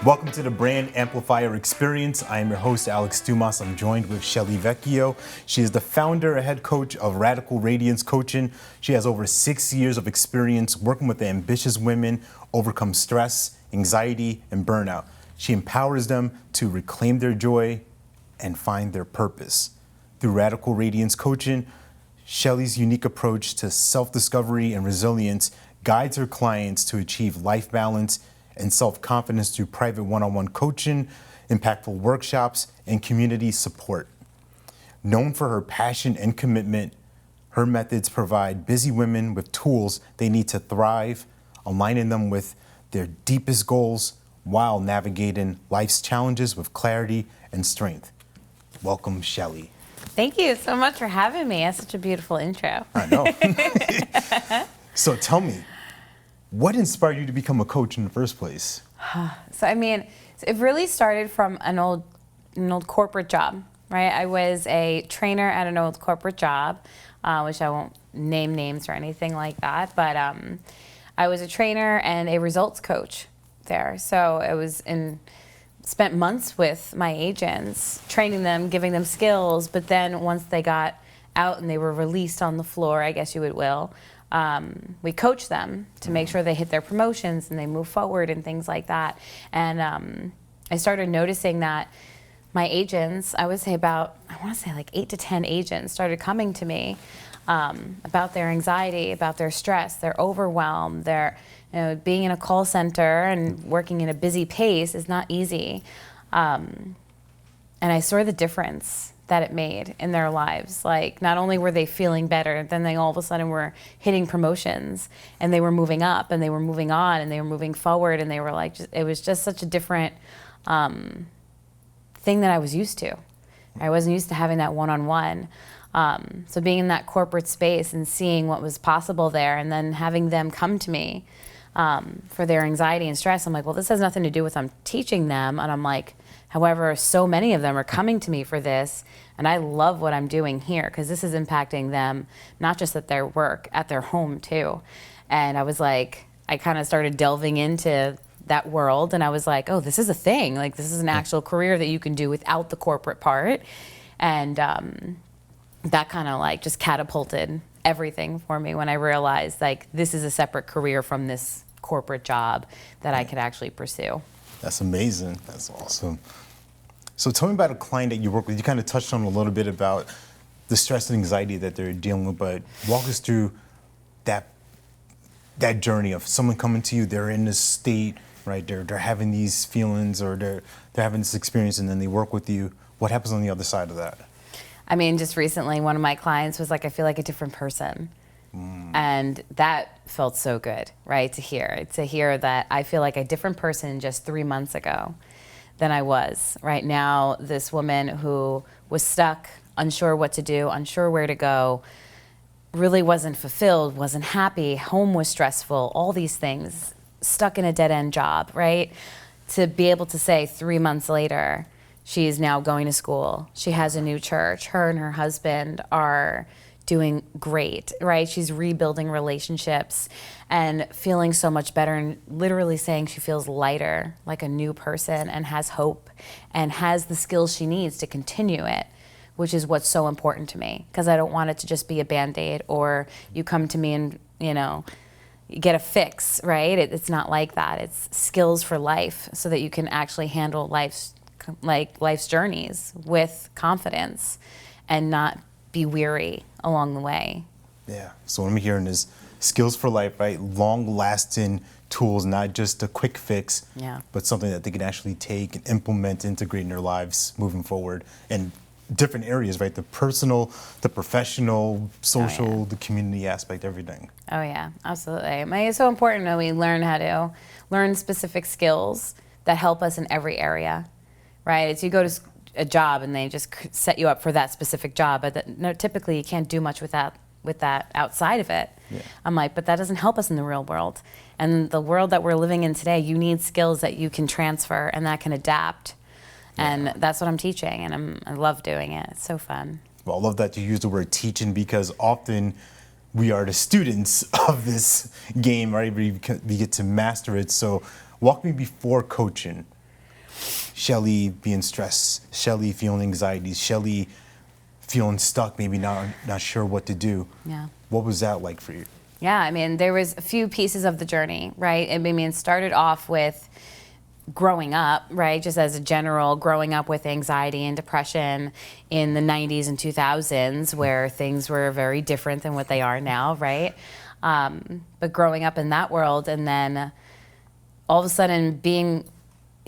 Welcome to the Brand Amplifier Experience. I am your host, Alex Dumas. I'm joined with Shelly Vecchio. She is the founder and head coach of Radiance Coaching. She has over 6 years of experience working with ambitious women overcome stress, anxiety, and burnout. She empowers them to reclaim their joy and find their purpose. Through Radiance Coaching, Shelly's unique approach to self-discovery and resilience guides her clients to achieve life balance and self-confidence through private one-on-one coaching, impactful workshops, and community support. Known for her passion and commitment, her methods provide busy women with tools they need to thrive, aligning them with their deepest goals while navigating life's challenges with clarity and strength. Welcome, Shelly. Thank you so much for having me. That's such a beautiful intro. I know. So tell me, what inspired you to become a coach in the first place? So it really started from an old corporate job, right? I was a trainer at an old corporate job, which I won't name names or anything like that, but I was a trainer and a results coach there. So spent months with my agents, training them, giving them skills, but then once they got out and they were released on the floor, I guess you will, we coach them to make sure they hit their promotions and they move forward and things like that. And I started noticing that my agents, I want to say like 8 to 10 agents started coming to me about their anxiety, about their stress, their overwhelm, being in a call center and working in a busy pace is not easy. And I saw the difference that it made in their lives. Like, not only were they feeling better, then they all of a sudden were hitting promotions and they were moving up and they were moving on and they were moving forward, and they were like, it was just such a different thing that I was used to. I wasn't used to having that one-on-one. So being in that corporate space and seeing what was possible there, and then having them come to me for their anxiety and stress, I'm like, well, this has nothing to do with I'm teaching them. And I'm like, however, so many of them are coming to me for this, and I love what I'm doing here because this is impacting them, not just at their work, at their home too. And I was like, I kind of started delving into that world, and I was like, oh, this is a thing. Like, this is an actual career that you can do without the corporate part. And that kind of like just catapulted everything for me when I realized like this is a separate career from this corporate job that I could actually pursue. That's amazing. That's awesome. So tell me about a client that you work with. You kind of touched on a little bit about the stress and anxiety that they're dealing with, but walk us through that journey of someone coming to you, they're in this state, right? They're having these feelings, or they're having this experience, and then they work with you. What happens on the other side of that? I mean, just recently, one of my clients was like, I feel like a different person. And that felt so good, right? To hear that I feel like a different person just 3 months ago than I was. Right now, this woman who was stuck, unsure what to do, unsure where to go, really wasn't fulfilled, wasn't happy, home was stressful, all these things, stuck in a dead-end job, right? To be able to say 3 months later, she is now going to school, she has a new church, her and her husband are doing great, right? She's rebuilding relationships and feeling so much better, and literally saying she feels lighter, like a new person, and has hope and has the skills she needs to continue it, which is what's so important to me, because I don't want it to just be a Band-Aid, or you come to me and, you get a fix, right? It's not like that. It's skills for life so that you can actually handle life's journeys with confidence and not be weary along the way. Yeah, so what I'm hearing is skills for life, right? Long-lasting tools, not just a quick fix, but something that they can actually take and implement, integrate in their lives moving forward in different areas, right? The personal, the professional, social, the community aspect, everything. Oh yeah, absolutely. It's so important that we learn how to learn specific skills that help us in every area, right? It's you go to a job and they just set you up for that specific job, but typically you can't do much with that outside of it. Yeah. I'm like, but that doesn't help us in the real world. And the world that we're living in today, you need skills that you can transfer and that can adapt. And that's what I'm teaching, and I love doing it. It's so fun. Well, I love that you use the word teaching, because often we are the students of this game, right? We get to master it. So walk me before coaching. Shelly being stressed, Shelly feeling anxieties, Shelly feeling stuck, maybe not sure what to do. Yeah. What was that like for you? Yeah, I mean, there was a few pieces of the journey, right? I mean, it started off with growing up, right? Just as a general, growing up with anxiety and depression in the 90s and 2000s, where things were very different than what they are now, right? But growing up in that world, and then all of a sudden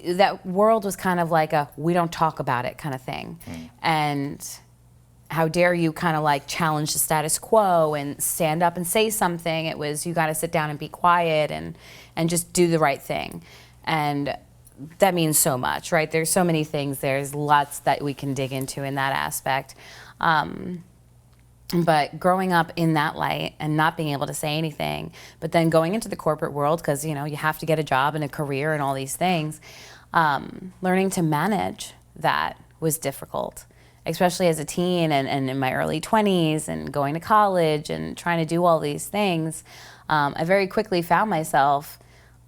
that world was kind of like a we don't talk about it kind of thing. And how dare you kind of like challenge the status quo and stand up and say something. It was, you got to sit down and be quiet and just do the right thing. And that means so much, right? There's so many things. There's lots that we can dig into in that aspect. But growing up in that light and not being able to say anything, but then going into the corporate world, because you have to get a job and a career and all these things, learning to manage that was difficult, especially as a teen and in my early 20s and going to college and trying to do all these things. I very quickly found myself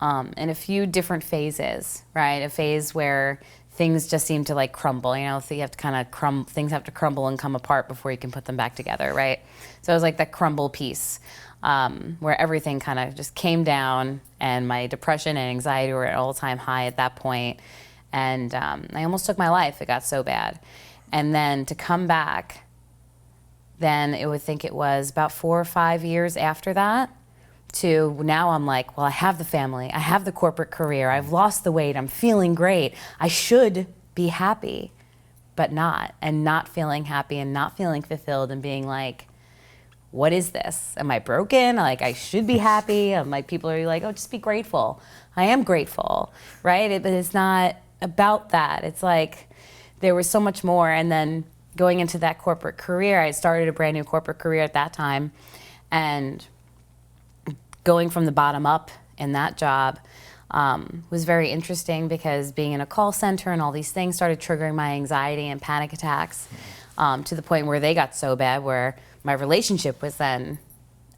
in a few different phases, right? A phase where things just seem to like crumble, so you have to kind of things have to crumble and come apart before you can put them back together, right? So it was like that crumble piece where everything kind of just came down, and my depression and anxiety were at an all-time high at that point. And I almost took my life. It got so bad. And then to come back, then it was about 4 or 5 years after that, to now I'm like, well, I have the family, I have the corporate career, I've lost the weight, I'm feeling great. I should be happy, but not, and not feeling happy and not feeling fulfilled and being like, what is this? Am I broken? Like, I should be happy. I'm like, people are like, oh, just be grateful. I am grateful, right? But it's not about that. It's like, there was so much more. And then going into that corporate career, I started a brand new corporate career at that time, and going from the bottom up in that job was very interesting, because being in a call center and all these things started triggering my anxiety and panic attacks to the point where they got so bad where my relationship was then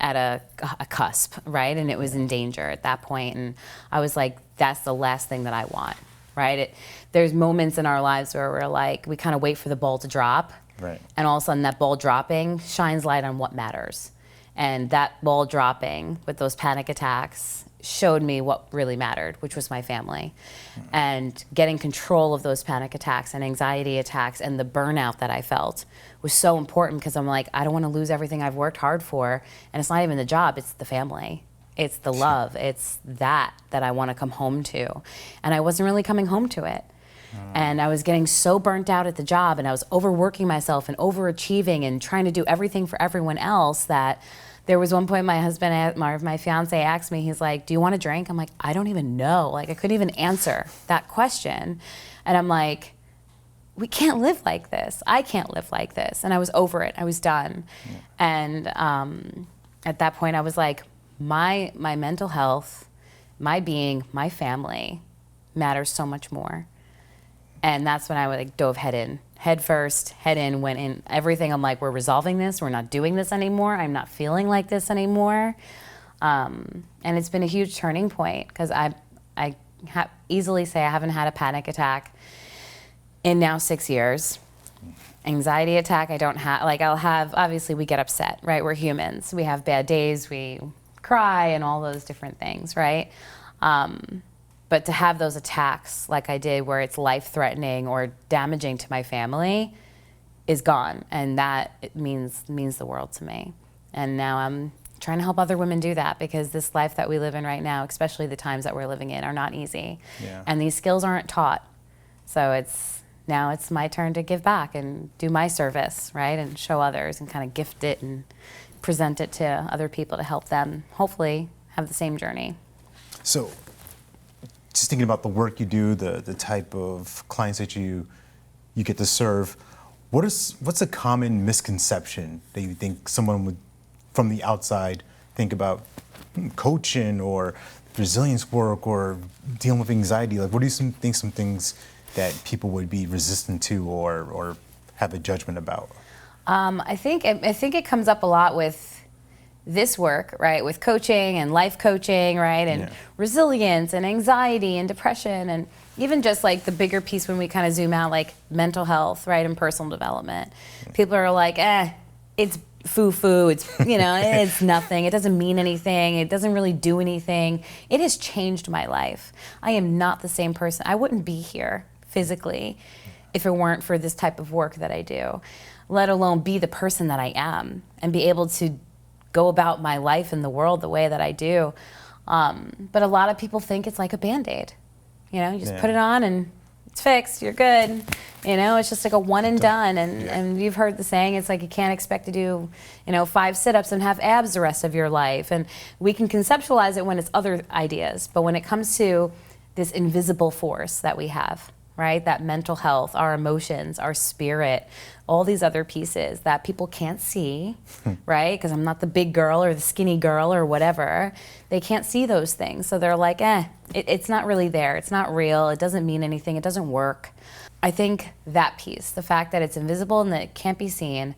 at a cusp, right? And it was in danger at that point. And I was like, that's the last thing that I want, right? There's moments in our lives where we're like, we kind of wait for the ball to drop. Right. And all of a sudden that ball dropping shines light on what matters. And that ball dropping with those panic attacks showed me what really mattered, which was my family. And getting control of those panic attacks and anxiety attacks and the burnout that I felt was so important, because I'm like, I don't want to lose everything I've worked hard for. And it's not even the job, it's the family. It's the love. It's that I want to come home to. And I wasn't really coming home to it. And I was getting so burnt out at the job, and I was overworking myself and overachieving and trying to do everything for everyone else, that there was one point my fiance asked me, he's like, do you want a drink? I'm like, I don't even know. Like, I couldn't even answer that question. And I'm like, we can't live like this. I can't live like this. And I was over it. I was done. Yeah. And at that point I was like, my mental health, my being, my family matters so much more. And that's when I dove head in, went in everything. I'm like, we're resolving this. We're not doing this anymore. I'm not feeling like this anymore. And it's been a huge turning point, because I easily say I haven't had a panic attack in now 6 years. Anxiety attack, I don't have. Like, I'll have, obviously we get upset, right? We're humans. We have bad days. We cry and all those different things, right? But to have those attacks like I did, where it's life-threatening or damaging to my family, is gone. And that means the world to me. And now I'm trying to help other women do that, because this life that we live in right now, especially the times that we're living in, are not easy. Yeah. And these skills aren't taught. So now it's my turn to give back and do my service, right? And show others and kind of gift it and present it to other people to help them hopefully have the same journey. So, just thinking about the work you do, the type of clients that you get to serve, what's a common misconception that you think someone would, from the outside, think about coaching or resilience work or dealing with anxiety? Like, what do you think some things that people would be resistant to or have a judgment about? I think it comes up a lot with this work, right, with coaching and life coaching, right, and resilience and anxiety and depression, and even just like the bigger piece when we kind of zoom out, like mental health, right, and personal development. People are like, it's foo-foo, it's, it's nothing, it doesn't mean anything, it doesn't really do anything. It has changed my life. I am not the same person. I wouldn't be here physically if it weren't for this type of work that I do, let alone be the person that I am and be able to go about my life in the world the way that I do. But a lot of people think it's like a Band-Aid. You just put it on and it's fixed, you're good. It's just like a one and done. And you've heard the saying, it's like you can't expect to do, 5 sit-ups and have abs the rest of your life. And we can conceptualize it when it's other ideas. But when it comes to this invisible force that we have, right? That mental health, our emotions, our spirit, all these other pieces that people can't see, right? Because I'm not the big girl or the skinny girl or whatever. They can't see those things. So they're like, it's not really there. It's not real. It doesn't mean anything. It doesn't work. I think that piece, the fact that it's invisible and that it can't be seen,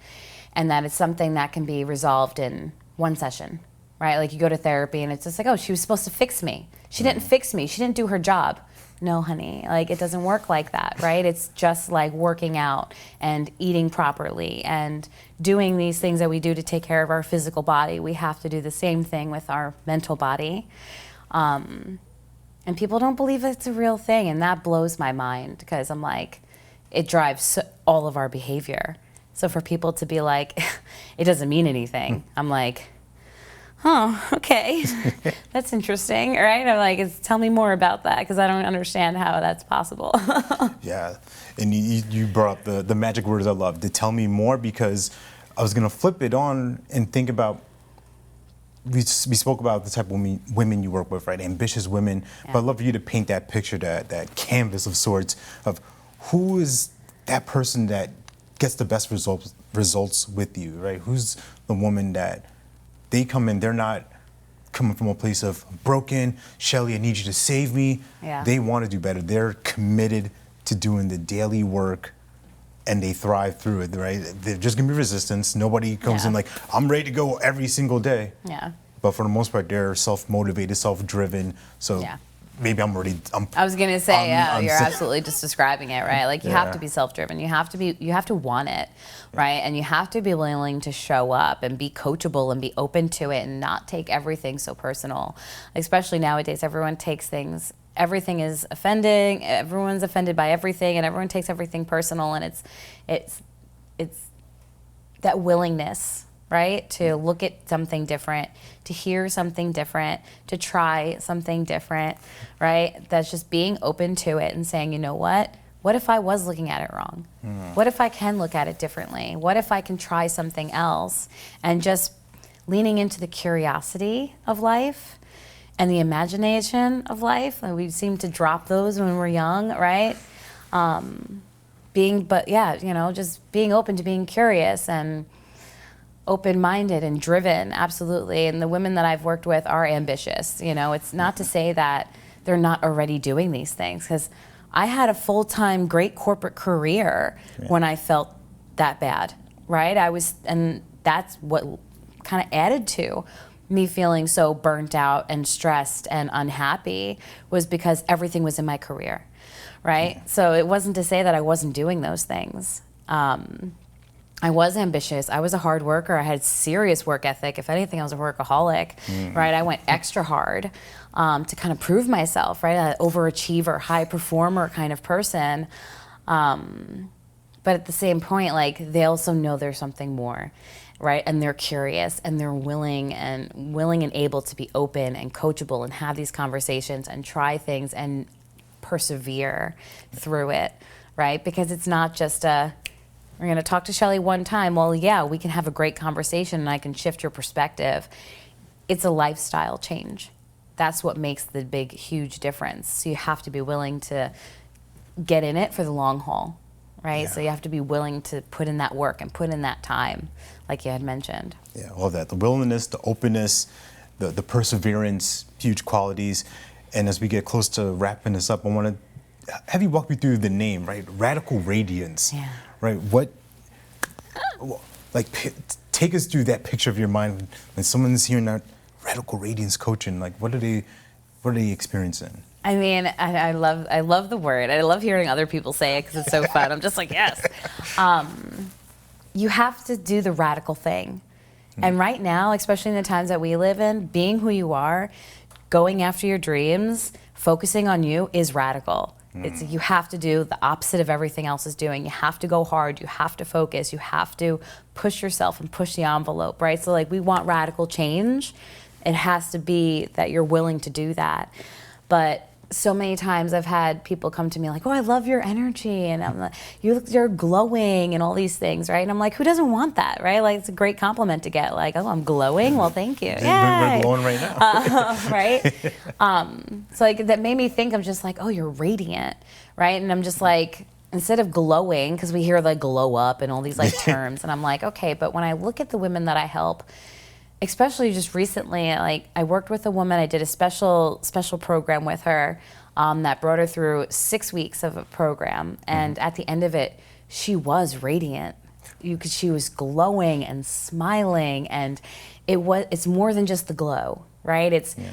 and that it's something that can be resolved in one session, right? Like you go to therapy and it's just like, oh, she was supposed to fix me. She didn't fix me. She didn't do her job. No, honey, like it doesn't work like that, right? It's just like working out and eating properly and doing these things that we do to take care of our physical body. We have to do the same thing with our mental body. And people don't believe it's a real thing, and that blows my mind because I'm like, it drives all of our behavior. So for people to be like, it doesn't mean anything, I'm like, oh, okay, that's interesting, right? I'm like, tell me more about that, because I don't understand how that's possible. Yeah, and you brought up the magic words I love, to tell me more, because I was gonna flip it on and think about, we spoke about the type of women you work with, right? Ambitious women, but I'd love for you to paint that picture, that canvas of sorts, of who is that person that gets the best results with you, right? Who's the woman that they come in, they're not coming from a place of broken, Shelly, I need you to save me. Yeah. They want to do better. They're committed to doing the daily work, and they thrive through it, right? There's just gonna be resistance. Nobody comes in like, I'm ready to go every single day. Yeah. But for the most part, they're self-motivated, self-driven. So maybe I'm ready. I was gonna say, you're absolutely just describing it, right? Like you have to be self-driven. You have to want it, right? And you have to be willing to show up and be coachable and be open to it and not take everything so personal. Especially nowadays, everyone takes things. Everything is offending. Everyone's offended by everything, and everyone takes everything personal. And it's that willingness, right, to look at something different, to hear something different, to try something different, right? That's just being open to it and saying, you know what? What if I was looking at it wrong? What if I can look at it differently? What if I can try something else? And just leaning into the curiosity of life and the imagination of life. And we seem to drop those when we're young, right? Just being open to being curious and open-minded and driven, absolutely. And the women that I've worked with are ambitious. It's not to say that they're not already doing these things, because I had a full-time great corporate career when I felt that bad, right? And that's what kind of added to me feeling so burnt out and stressed and unhappy, was because everything was in my career, right? So it wasn't to say that I wasn't doing those things. I was ambitious. I was a hard worker. I had serious work ethic. If anything, I was a workaholic, right? I went extra hard to kind of prove myself, right? An overachiever, high performer kind of person. But at the same point, like, they also know there's something more, right? And they're curious, and they're willing and able to be open and coachable and have these conversations and try things and persevere through it, right? Because it's not just we're going to talk to Shelly one time. Well, yeah, we can have a great conversation and I can shift your perspective. It's a lifestyle change. That's what makes the big, huge difference. So you have to be willing to get in it for the long haul, right? Yeah. So you have to be willing to put in that work and put in that time, like you had mentioned. Yeah, all that. The willingness, the openness, the perseverance, huge qualities. And as we get close to wrapping this up, I want to have you walk me through the name, right? Radical Radiance. Yeah. Right? take us through that picture of your mind when someone's hearing that radical radiance coaching. Like, what are they experiencing? I mean, I love the word. I love hearing other people say it because it's so fun. I'm just like, yes. You have to do the radical thing. And right now, especially in the times that we live in, being who you are, going after your dreams, focusing on you is radical. You have to do the opposite of everything else is doing. You have to go hard. You have to focus. You have to push yourself and push the envelope, right? So like we want radical change. It has to be that you're willing to do that. But so many times I've had people come to me like, oh, I love your energy, and I'm like, you're glowing and all these things, right? And I'm like, who doesn't want that, right? Like, it's a great compliment to get, like, oh, I'm glowing? Well, thank you. We're glowing right now. Right? So like that made me think, I'm just like, oh, you're radiant, right? And I'm just like, instead of glowing, because we hear like glow up and all these like terms, and I'm like, okay, but when I look at the women that I help, especially just recently, like I worked with a woman, I did a special program with her that brought her through 6 weeks of a program. And at the end of it, she was radiant. She was glowing and smiling, and it's more than just the glow, right?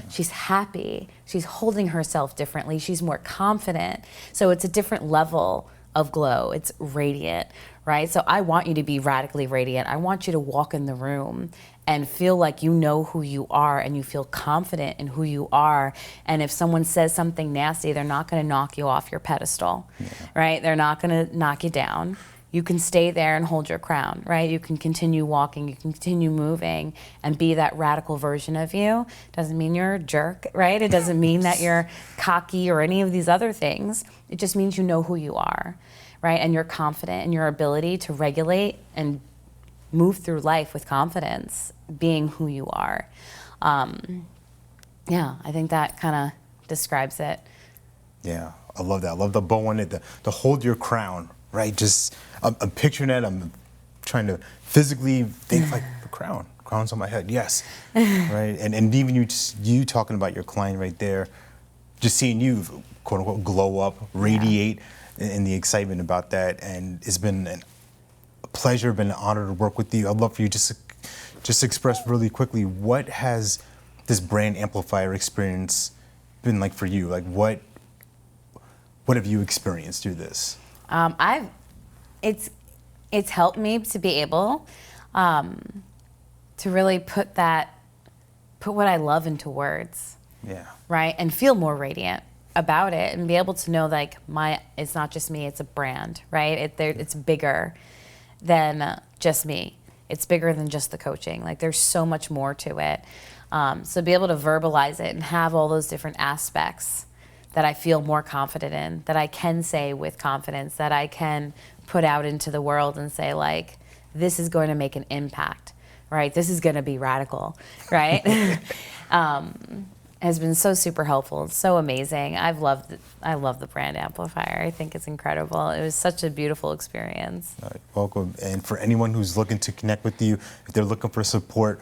She's happy, she's holding herself differently, she's more confident. So it's a different level of glow. It's radiant, right? So I want you to be radically radiant. I want you to walk in the room and feel like you know who you are and you feel confident in who you are. And if someone says something nasty, they're not going to knock you off your pedestal, right? They're not going to knock you down. You can stay there and hold your crown, right? You can continue walking, you can continue moving and be that radical version of you. Doesn't mean you're a jerk, right? It doesn't mean that you're cocky or any of these other things. It just means you know who you are, right? And you're confident in your ability to regulate and move through life with confidence, being who you are. Yeah, I think that kind of describes it. Yeah, I love that. I love the bow on it, the hold your crown, right? Just, I'm picturing that. I'm trying to physically think like the crown's on my head. Yes, right. And even you talking about your client right there, just seeing you, quote unquote, glow up, radiate, and the excitement about that. And it's been a pleasure, been an honor to work with you. I'd love for you just express really quickly, what has this brand amplifier experience been like for you? Like what have you experienced through this? It's helped me to be able to really put what I love into words. Yeah. Right? And feel more radiant about it and be able to know like it's not just me, it's a brand, right? It's bigger than just me. It's bigger than just the coaching. Like there's so much more to it. So be able to verbalize it and have all those different aspects that I feel more confident in, that I can say with confidence, that I can put out into the world and say like, this is going to make an impact, right? This is going to be radical, right? Has been so super helpful. It's so amazing. I love the brand Amplifier. I think it's incredible. It was such a beautiful experience. All right, welcome. And for anyone who's looking to connect with you, if they're looking for support,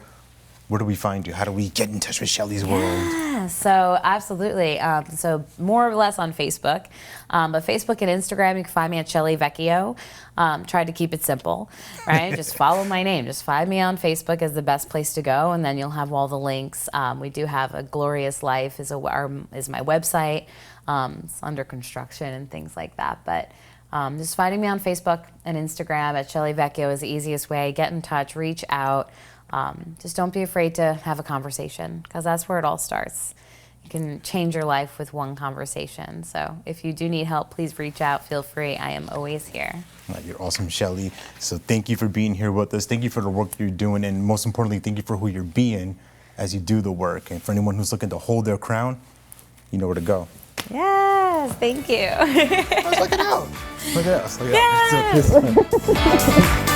where do we find you? How do we get in touch with Shelly's world? Yeah, so absolutely. So more or less on Facebook. But Facebook and Instagram, you can find me at Shelly Vecchio. Tried to keep it simple, right? Just follow my name. Just find me on Facebook is the best place to go, and then you'll have all the links. We do have a Gloryus Life is my website. It's under construction and things like that. But just finding me on Facebook and Instagram at Shelly Vecchio is the easiest way. Get in touch, reach out. Just don't be afraid to have a conversation, because that's where it all starts. You can change your life with one conversation. So if you do need help, please reach out. Feel free. I am always here. You're awesome, Shelly. So thank you for being here with us. Thank you for the work you're doing. And most importantly, thank you for who you're being as you do the work. And for anyone who's looking to hold their crown, you know where to go. Yes, thank you. Look it out. Look at us. Look at us.